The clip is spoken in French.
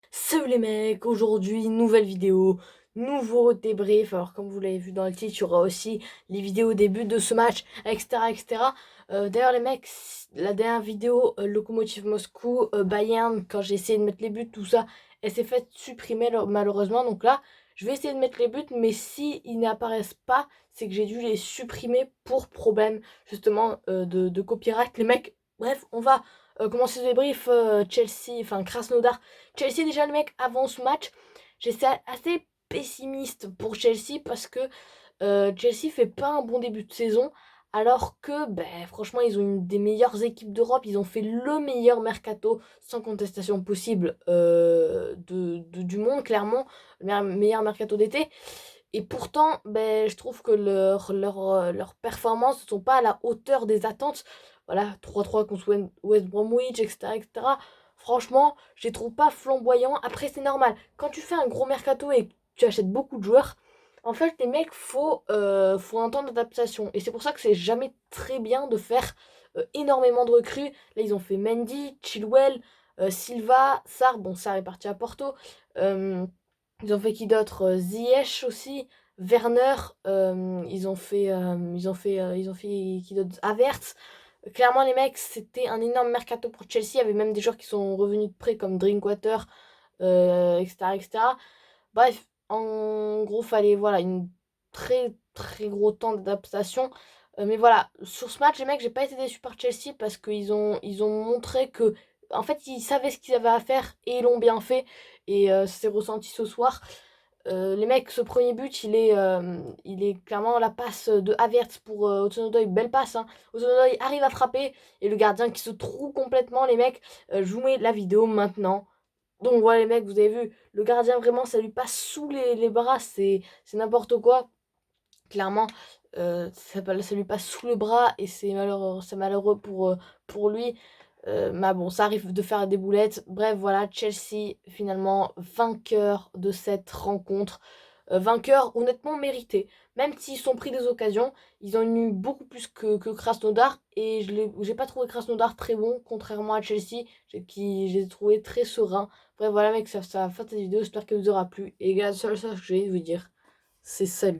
Salut les mecs, aujourd'hui nouvelle vidéo, nouveau débrief. Alors comme vous l'avez vu dans le titre, il y aura aussi les vidéos des buts de ce match, etc. etc. D'ailleurs les mecs, la dernière vidéo, Lokomotiv Moscou, Bayern, quand j'ai essayé de mettre les buts, tout ça, elle s'est faite supprimer malheureusement. Donc là, je vais essayer de mettre les buts, mais si ils n'apparaissent pas, c'est que j'ai dû les supprimer pour problème justement de copyright. Les mecs, bref, on va commencer le débrief. Chelsea, enfin Krasnodar. Chelsea, déjà, le mec, avant ce match, j'étais assez pessimiste pour Chelsea parce que Chelsea fait pas un bon début de saison. Alors que, ben, franchement, ils ont une des meilleures équipes d'Europe. Ils ont fait le meilleur mercato, sans contestation possible, du monde, clairement. Le meilleur mercato d'été. Et pourtant, ben, je trouve que leurs performances ne sont pas à la hauteur des attentes. Voilà, 3-3 contre West Bromwich, etc., etc. Franchement, je les trouve pas flamboyants. Après, c'est normal. Quand tu fais un gros mercato et que tu achètes beaucoup de joueurs, en fait, les mecs, faut un temps d'adaptation. Et c'est pour ça que c'est jamais très bien de faire énormément de recrues. Là, ils ont fait Mendy, Chilwell, Silva, Sarr. Bon, Sarr est parti à Porto. Euh, Ils ont fait qui d'autre? Ziyech aussi, Werner. Ils ont fait qui d'autre? Havertz. Clairement, les mecs, c'était un énorme mercato pour Chelsea. Il y avait même des joueurs qui sont revenus de prêt comme Drinkwater, etc., etc. Bref, en gros, fallait voilà une très très gros temps d'adaptation. Mais voilà, sur ce match, les mecs, j'ai pas été déçu par Chelsea parce qu'ils ont montré que en fait, ils savaient ce qu'ils avaient à faire et ils l'ont bien fait. Et ça s'est ressenti ce soir. Les mecs, ce premier but, il est clairement la passe de Havertz pour Hudson-Odoi. Belle passe, hein. Hudson-Odoi arrive à frapper et le gardien qui se trouve complètement, les mecs. Je vous mets la vidéo maintenant. Donc voilà, les mecs, vous avez vu, le gardien, vraiment, ça lui passe sous les bras. C'est n'importe quoi. Clairement, ça lui passe sous le bras et c'est malheureux pour lui. Mais bon, ça arrive de faire des boulettes. Bref, voilà, Chelsea, finalement, vainqueur de cette rencontre. Vainqueur honnêtement mérité. Même s'ils sont pris des occasions, ils en ont eu beaucoup plus que Krasnodar. Et j'ai pas trouvé Krasnodar très bon, contrairement à Chelsea, j'ai trouvé très serein. Bref, voilà, mec, ça va faire cette vidéo. J'espère qu'elle vous aura plu. Et les gars, la seule chose que je vais vous dire, c'est salut.